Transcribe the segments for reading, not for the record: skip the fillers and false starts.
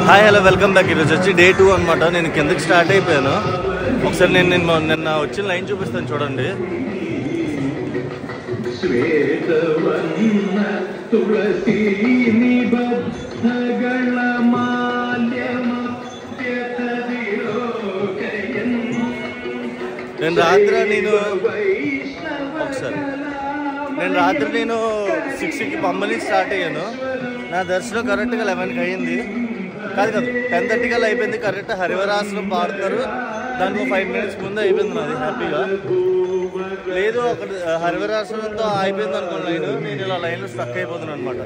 Hi hello welcome back. ఈరోజు వచ్చి day 2 అనమాట. నేను కిందకి స్టార్ట్ అయిపోయాను. ఒకసారి నేను నిన్న వచ్చిన లైన్ చూపిస్తాను చూడండి. నేను రాత్రి 6కి పంబని స్టార్ట్ అయ్యాను. నా దర్శనం కరెక్ట్గా 11కి అయ్యింది. కాదు 10:30 కల్లా అయిపోయింది. కరెక్ట్ హరివరాసనం పాడతారు, దాంట్లో 5 minutes ముందు అయిపోయింది నాది హ్యాపీగా. లేదు అక్కడ హరివరాసనంతో అయిపోయింది అనుకోండి లైన్, నేను ఇలా లైన్లో స్టక్ అయిపోతున్నాను అనమాట.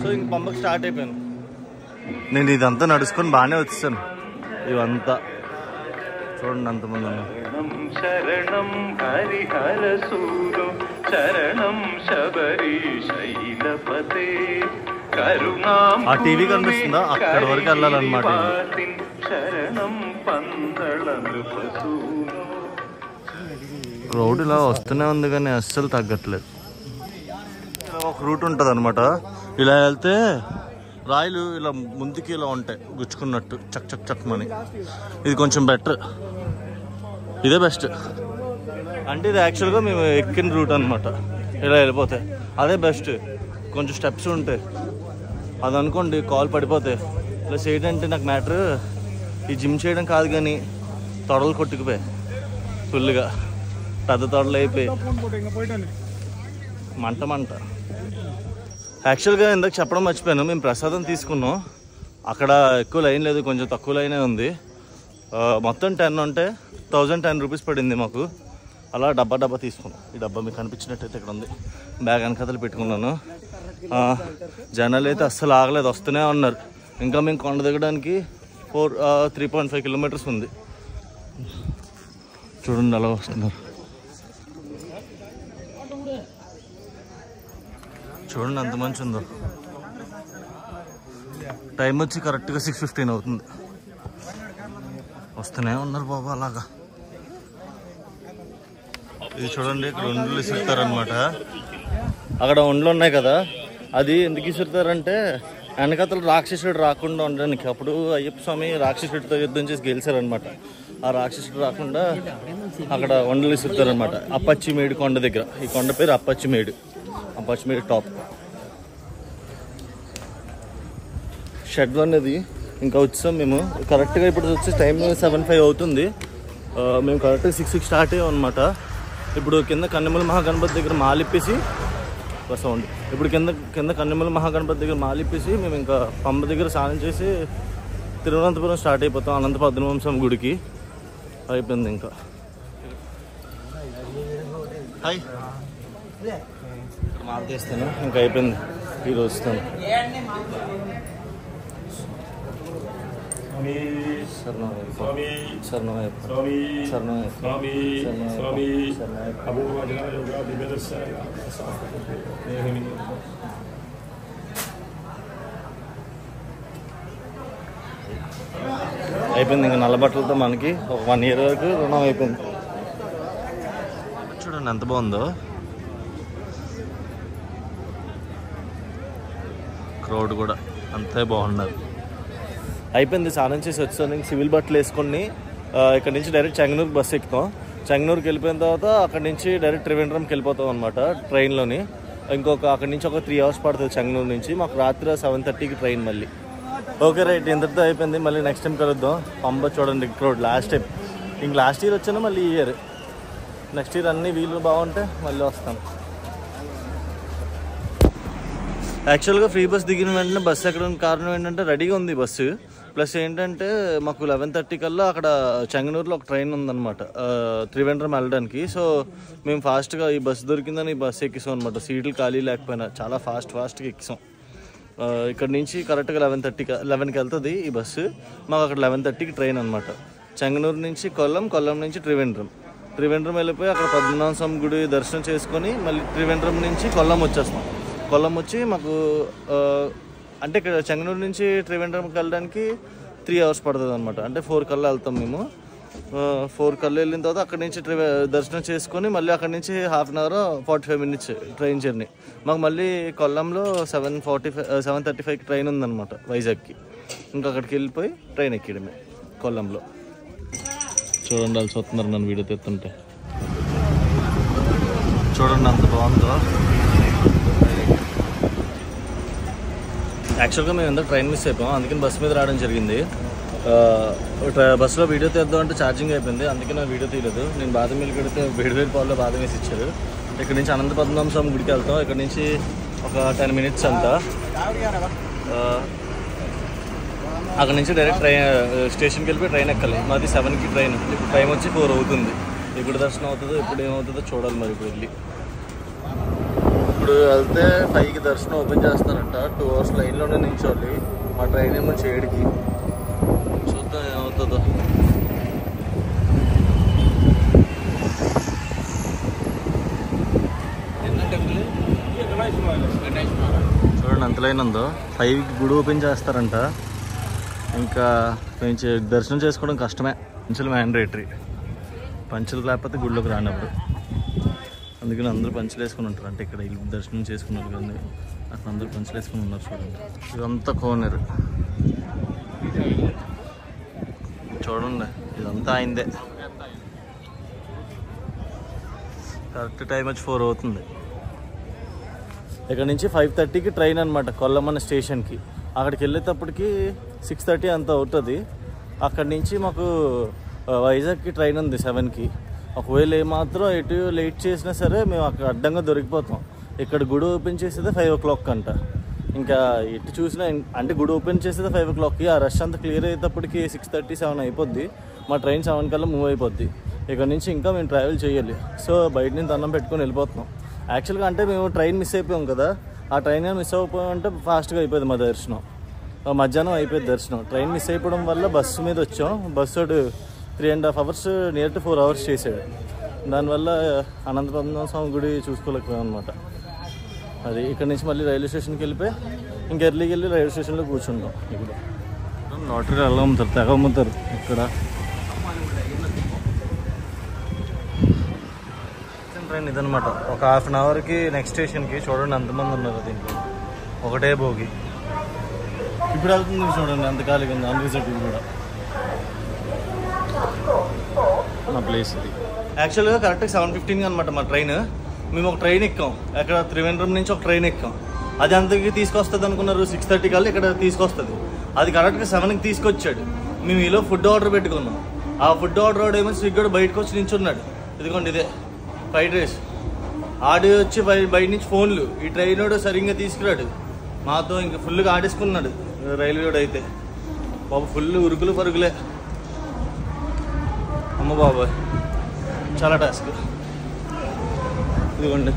సో ఇంక పంపకి స్టార్ట్ అయిపోయాను. నేను ఇదంతా నడుచుకొని బాగానే వచ్చేసాను. ఇవంతా చూడండి అంతమంది ఉన్నా. శరణం హరిహర సూరో శరణం శబరి శైలపతే కరుణా. ఆ టీవీ కనిపిస్తుందా, అక్కడ వరకు వెళ్ళాలన్నమాట. రోడ్ ఇలా వస్తూనే ఉంది కానీ అస్సలు తగ్గట్లేదు. ఒక రూట్ ఉంటుంది అనమాట. ఇలా వెళ్తే రాయిలు ఇలా ముందుకి ఇలా ఉంటాయి గుచ్చుకున్నట్టు చక్ చక్ చక్మని. ఇది కొంచెం బెటర్, ఇదే బెస్ట్. అంటే ఇది యాక్చువల్గా మేము ఎక్కిన రూట్ అనమాట. ఇలా వెళ్ళిపోతాయి, అదే బెస్ట్. కొంచెం స్టెప్స్ ఉంటాయి, అది అనుకోండి కాల్ పడిపోతాయి. ప్లస్ ఏంటంటే నాకు మ్యాటర్ ఈ జిమ్ చేయడం కాదు కానీ తొడలు కొట్టుకుపోయాయి ఫుల్గా. పెద్ద తొడలు అయిపోయి మంట. యాక్చువల్గా ఇందాక చెప్పడం మర్చిపోయాను, మేము ప్రసాదం తీసుకున్నాం. అక్కడ ఎక్కువ లైన్ లేదు, కొంచెం తక్కువ లైనే ఉంది. మొత్తం 10 ఉంటే 1010 రూపీస్ పడింది మాకు. అలా డబ్బా తీసుకున్నాం. ఈ డబ్బా మీకు కనిపించినట్టయితే ఇక్కడ ఉంది. బ్యాగ్ వెనకతలు పెట్టుకున్నాను. జనాలు అయితే అస్సలు ఆగలేదు, వస్తూనే ఉన్నారు. ఇంకా మేము కొండ దిగడానికి 3.5 kilometers ఉంది. చూడండి అలా వస్తున్నారు. చూడండి ఎంత మంచి ఉందో. టైం వచ్చి కరెక్ట్గా 6:15 అవుతుంది. వస్తూనే ఉన్నారు బాబా అలాగా. ఇది చూడండి, ఇక్కడ ఒండ్లు ఇసురుతారనమాట. అక్కడ ఒండ్లు ఉన్నాయి కదా, అది ఎందుకు ఇసురుతారంటే వెనకతలు రాక్షసుడు రాకుండా ఉండడానికి. అప్పుడు అయ్యప్ప స్వామి రాక్షసుడితో యుద్ధం చేసి గెలిచారనమాట. ఆ రాక్షసుడు రాకుండా అక్కడ ఒండ్లు ఇసురుతారనమాట. అప్పచ్చిమేడు కొండ దగ్గర. ఈ కొండ పేరు అప్పచ్చిమేడు టాప్. షెడ్ అనేది ఇంకా వచ్చాం మేము. కరెక్ట్గా ఇప్పుడు వచ్చి టైం 7:05 అవుతుంది. మేము కరెక్ట్గా 6కి స్టార్ట్ అయ్యాం అనమాట. ఇప్పుడు కింద కన్నెమల మహాగణపతి దగ్గర మాలిప్పేసి సౌండ్. ఇప్పుడు కింద కన్నెమల మహాగణపతి దగ్గర మాలిప్పేసి మేము ఇంకా పంప దగ్గర స్నానం చేసి తిరువనంతపురం స్టార్ట్ అయిపోతాం. అనంత పద్మనాభస్వామి గుడికి అయిపోయింది. ఇంకా హాయ్ మాల తీస్తాను, ఇంకా అయిపోయింది. ఈరోజు వస్తాను. అయిపోయింది. ఇంకా నల్ల బట్టలతో మనకి ఒక 1 year వరకు రుణం అయిపోయింది. చూడండి ఎంత బాగుందో. క్రౌడ్ కూడా అంతే బాగున్నారు. అయిపోయింది. స్నానం చేసి వచ్చాను. సివిల్ బట్టలు వేసుకొని ఇక్కడ నుంచి డైరెక్ట్ చెంగనూరుకి బస్సు ఎక్కుతాం. చెంగనూరుకి వెళ్ళిపోయిన తర్వాత అక్కడ నుంచి డైరెక్ట్ త్రివేంద్రంకి వెళ్ళిపోతాం అనమాట ట్రైన్లోని. అక్కడి నుంచి ఒక 3 hours పడుతుంది చెంగనూరు నుంచి. మాకు రాత్రి 7:30కి ట్రైన్ మళ్ళీ. ఓకే రైట్, ఇంతటితో అయిపోయింది. మళ్ళీ నెక్స్ట్ టైం కలుద్దాం. పంబ చూడండి క్రౌడ్. లాస్ట్ ఇయర్ వచ్చాను, మళ్ళీ ఈ ఇయర్. నెక్స్ట్ ఇయర్ అన్ని వీళ్ళు బాగుంటే మళ్ళీ వస్తాను. యాక్చువల్గా ఫ్రీ బస్ దిగిన వెంటనే బస్సు ఎక్కడానికి కారణం ఏంటంటే రెడీగా ఉంది బస్సు. ప్లస్ ఏంటంటే మాకు 11:30 కల్లా అక్కడ చెంగనూరులో ఒక ట్రైన్ ఉందన్నమాట త్రివేంద్రం వెళ్ళడానికి. సో మేము ఫాస్ట్గా ఈ బస్సు దొరికిందని ఈ బస్సు ఎక్కిసాం అనమాట. సీట్లు ఖాళీ లేకపోయినా చాలా ఫాస్ట్గా ఎక్కిసాం. ఇక్కడ నుంచి కరెక్ట్గా 11:30కి వెళ్తుంది ఈ బస్సు. మాకు అక్కడ 11:30కి ట్రైన్ అనమాట. చెంగనూరు నుంచి కొల్లం నుంచి త్రివేంద్రం వెళ్ళిపోయి అక్కడ పద్మనాభస్వామి గుడి దర్శనం చేసుకొని మళ్ళీ త్రివేంద్రం నుంచి కొల్లం వచ్చేస్తాం. కొల్లం వచ్చి మాకు అంటే ఇక్కడ చెంగనూరు నుంచి త్రివేంద్రంకి వెళ్ళడానికి 3 hours పడుతుంది అనమాట. అంటే 4 కల్లా వెళ్తాం మేము. 4 కల్లా వెళ్ళిన తర్వాత అక్కడి నుంచి దర్శనం చేసుకొని మళ్ళీ అక్కడి నుంచి 1/2 అవర్ 45 మినిట్స్ ట్రైన్ జర్నీ. మాకు మళ్ళీ కొల్లంలో 7:35కి ట్రైన్ ఉందన్నమాట వైజాగ్కి. ఇంకా అక్కడికి వెళ్ళిపోయి ట్రైన్ ఎక్కడమే కొల్లంలో. చూడండి వాళ్ళు చూస్తున్నారు నన్ను వీడియో తెస్తుంటే. చూడండి అంత బాగుందో. యాక్చువల్గా మేము ఎందుకు ట్రైన్ మిస్ అయిపోయాం, అందుకని బస్ మీద రావడం జరిగింది. బస్సులో వీడియో తీద్దాం అంటే ఛార్జింగ్ అయిపోయింది, అందుకే నేను వీడియో తీయలేదు. నేను బాదం మిల్క్ కడితే వేడి పాల్లో బాదం వేసి ఇచ్చారు. ఇక్కడ నుంచి అనంత పద్మనాభ స్వామి గుడికి వెళ్తాం. ఇక్కడ నుంచి ఒక 10 మినిట్స్ అంతా. అక్కడ నుంచి డైరెక్ట్ ట్రైన్ స్టేషన్కి వెళ్ళిపోయి ట్రైన్ ఎక్కాలి. మాది 7కి ట్రైన్. ఇప్పుడు టైం వచ్చి 4 అవుతుంది. ఇప్పుడు దర్శనం అవుతుందో ఇప్పుడు ఏమవుతుందో చూడాలి. మరి ఇప్పుడు వెళ్ళి ఇప్పుడు వెళ్తే 5కి దర్శనం ఓపెన్ చేస్తారంట. 2 అవర్స్ లైన్లోనే నిల్చోవాలి. మా ట్రైన్ ఏమో 7కి. చూద్దాం ఏమవుతుందో. చూడండి ఎంత లైన్ ఉందో. 5కి గుడి ఓపెన్ చేస్తారంట. ఇంకా కొంచెం దర్శనం చేసుకోవడం కష్టమే. పంచులు మ్యాండేటరీ. పంచులు లేకపోతే గుడిలోకి రానప్పుడు. అందుకని అందరూ పంచులు వేసుకుని ఉంటారు. అంటే ఇక్కడ దర్శనం చేసుకున్నారు కానీ అక్కడ అందరూ పంచులు వేసుకుని ఉన్నారు. చూడండి ఇదంతా కోనేరు. చూడండి ఇదంతా అయిందే. కరెక్ట్ టైం వచ్చి 4 అవుతుంది. ఇక్కడ నుంచి 5:30కి ట్రైన్ అనమాట కొల్లమన్న స్టేషన్కి. అక్కడికి వెళ్ళేటప్పటికి 6:30 అంత అవుతుంది. అక్కడి నుంచి మాకు వైజాగ్కి ట్రైన్ ఉంది 7కి. ఒకవేళ ఏమాత్రం ఎటు లేట్ చేసినా సరే మేము అక్కడ అడ్డంగా దొరికిపోతాం. ఇక్కడ గుడి ఓపెన్ చేసేది 5 o'clock అంట. ఇంకా ఎటు చూసినా అంటే గుడి ఓపెన్ చేసేది 5 o'clockకి. ఆ రష్ అంతా క్లియర్ అయ్యేటప్పటికి 6:30, 7 అయిపోద్ది. మా ట్రైన్ 7 కల్లా మూవ్ అయిపోద్ది. ఇక్కడ నుంచి ఇంకా మేము ట్రావెల్ చేయాలి. సో బయట నుంచి అన్నం పెట్టుకొని వెళ్ళిపోతున్నాం. యాక్చువల్గా అంటే మేము ట్రైన్ మిస్ అయిపోయాం కదా. ఆ ట్రైన్ మిస్ అయిపోయాం అంటే ఫాస్ట్గా అయిపోయింది మా దర్శనం. మధ్యాహ్నం అయిపోయింది దర్శనం. ట్రైన్ మిస్ అయిపోవడం వల్ల బస్సు మీద వచ్చాం. Bus 3.5 hours near to 4 hours చేసాడు. దానివల్ల అనంత పద్మనాభ స్వామి గుడి చూసుకోలేకపోయాం అనమాట. అది ఇక్కడ నుంచి మళ్ళీ రైల్వే స్టేషన్కి వెళ్ళిపోయి ఇంకా ఎర్లీకి వెళ్ళి రైల్వే స్టేషన్లో కూర్చుంటాం. ఇప్పుడు లాటరీ అలా అమ్ముతారు, తెగ అమ్ముతారు ఇక్కడ. ట్రైన్ ఇదనమాట. ఒక 1/2 అవర్కి నెక్స్ట్ స్టేషన్కి. చూడండి ఎంతమంది ఉన్నారు దీంట్లో. ఒకటే భోగి. ఇప్పుడు వెళ్తుంది చూడండి ఎంత ఖాళీగా ఉంది. అన్రిజర్వ్డ్ కూడా మా ప్లేస్ ఇది. యాక్చువల్గా కరెక్ట్గా 7:15 అనమాట మా ట్రైన్. మేము ఒక ట్రైన్ ఎక్కాం. అక్కడ త్రివేంద్రం నుంచి ఒక ట్రైన్ ఎక్కాం. అది అంతకి తీసుకొస్తుంది అనుకున్నారు. 6:30 కల్లా ఇక్కడ తీసుకొస్తుంది. అది కరెక్ట్గా 7కి తీసుకొచ్చాడు. మేము ఈలో ఫుడ్ ఆర్డర్ పెట్టుకున్నాం. ఆ ఫుడ్ ఆర్డర్ ఏమో స్విగ్గీ బయటకు వచ్చి నించున్నాడు. ఇదిగోండి ఇదే ఫ్రైడ్ రైస్. ఆడియో వచ్చి బయట నుంచి ఫోన్లు. ఈ ట్రైన్ వాడు సరిగ్గా తీసుకురాడు. మాతో ఇంకా ఫుల్గా ఆడేసుకున్నాడు రైల్వే వాడు అయితే. బాబు ఫుల్ ఉరుకులు పరుగులే. అమ్మ బాబాయ్ చాలా టాస్క్. ఇదిగోండి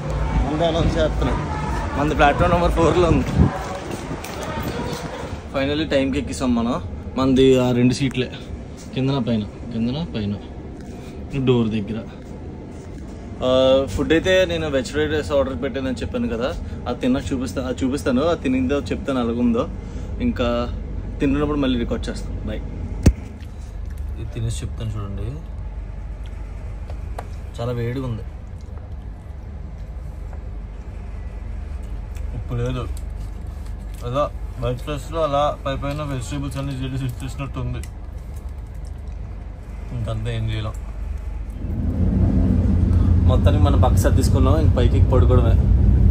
అంతా అనౌన్స్ చేస్తున్నాడు. మనది ప్లాట్ఫామ్ నెంబర్ 4లో ఉంది. ఫైనల్లీ టైంకి ఎక్కిస్తాం మనం. మనది ఆ 2 సీట్లే. కిందన పైన డోర్ దగ్గర. ఫుడ్ అయితే నేను వెజ్ ఫ్రైడ్ రైస్ ఆర్డర్ పెట్టానని చెప్పాను కదా. అది చూపిస్తాను. అది తినిందో చెప్తాను అలాగుందో. ఇంకా తిన్నప్పుడు మళ్ళీ రికార్డ్ చేస్తాను. బాయ్. ఇది తినేసి చెప్తాను చూడండి. చాలా వేడిగా ఉంది. ఉప్పు లేదు. అలా వైట్ రైస్లో అలా పైన వెజిటేబుల్స్ అన్ని చేసినట్టు ఉంది. ఇంకంతా ఏం చేయలేం. మొత్తానికి మనం పక్క సర్దిసుకున్నాం. ఇంక పైకి పడుకోవడమే.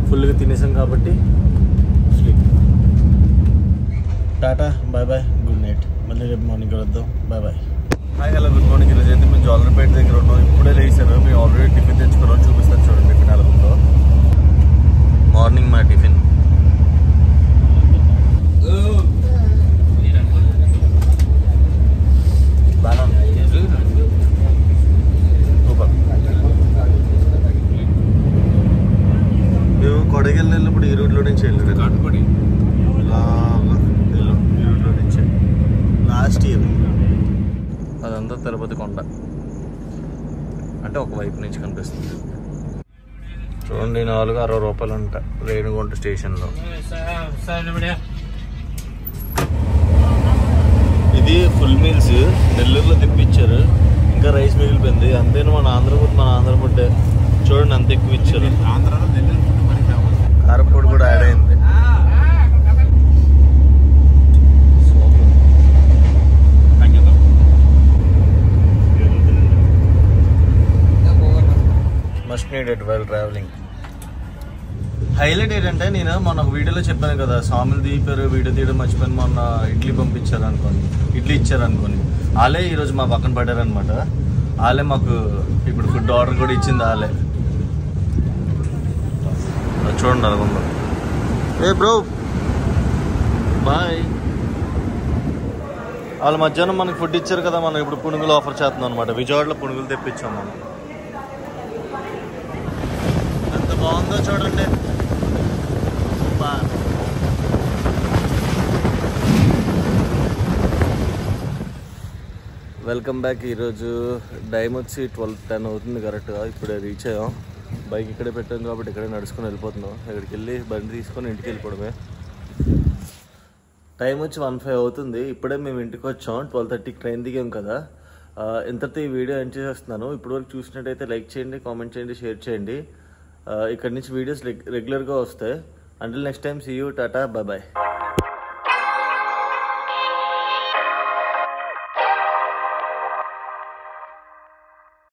ఫుల్గా తినేసాం కాబట్టి sleep. Tata bye bye, good night. మళ్ళీ రేపు మార్నింగ్ కలుద్దాం. Bye bye. Hi hello good morning. ఈరోజు అయితే మేము జోలర్పేట దగ్గర ఉన్నాం. ఇప్పుడే లేచారు. మేము ఆల్రెడీ టిఫిన్ తెచ్చుకున్నాం. చూపిస్తాను చూడండి టిఫిన్ ఎలా ఉందో. మార్నింగ్ మా టిఫిన్ కొడగిరి వెళ్ళినప్పుడు ఈ రూట్లో నుంచి వెళ్ళారు. కాటుపడి ఈ రూట్లో నుంచి లాస్ట్ ఇయర్. అదంతా తిరుపతి కొండ అంటే ఒకవైపు నుంచి కనిపిస్తుంది. చూడండి 460 రూపాయలు అంట రేణిగుంట స్టేషన్లో. ఇది ఫుల్ మీల్స్ నెల్లూరులో తెప్పించారు. ఇంకా ఇంకా రైస్ మిగిలిపోయింది. అంతేనా మన ఆంధ్ర ఫుడ్ చూడండి అంత ఎక్కువ ఇచ్చారు. కారపొడి కూడా యాడ్ అయింది. Must needed while travelling. Highlight ఏంటంటే నేను మొన్న ఒక వీడియోలో చెప్పాను కదా, స్వామిలు దీపారు వీడియో తీయడం మర్చిపోయిన మొన్న ఇడ్లీ ఇచ్చారనుకోని వాళ్ళే ఈరోజు మా పక్కన పడ్డారనమాట. వాళ్ళే మాకు ఇప్పుడు ఫుడ్ ఆర్డర్ కూడా ఇచ్చింది వాళ్ళే. చూడండి అనుకుందా. ఏ బ్రో బాయ్. వాళ్ళు మధ్యాహ్నం మనకి ఫుడ్ ఇచ్చారు కదా, మనం ఇప్పుడు పునుగులు ఆఫర్ చేస్తున్నాం అనమాట. విజయవాడలో పునుగులు తెప్పించాం మనం. ఎంత బాగుందో చూడండి. Welcome back. ఈరోజు టైం వచ్చి 12:10 అవుతుంది కరెక్ట్గా. ఇప్పుడే రీచ్ అయ్యాం. బైక్ ఇక్కడే పెట్టాం కాబట్టి ఇక్కడే నడుచుకొని వెళ్ళిపోతున్నాం. ఇక్కడికి వెళ్ళి బండి తీసుకొని ఇంటికి వెళ్ళిపోవడమే. టైం వచ్చి 1:05 అవుతుంది. ఇప్పుడే మేము ఇంటికి వచ్చాం. 12:30కి ట్రైన్ దిగాం కదా. ఇంతటితో ఈ వీడియో ఎండ్ చేసేస్తున్నాను. ఇప్పటివరకు చూసినట్టయితే లైక్ చేయండి, కామెంట్ చేయండి, షేర్ చేయండి. ఇక్కడ నుంచి వీడియోస్ రెగ్యులర్గా వస్తాయి. Until next time, see you, tata, bye bye.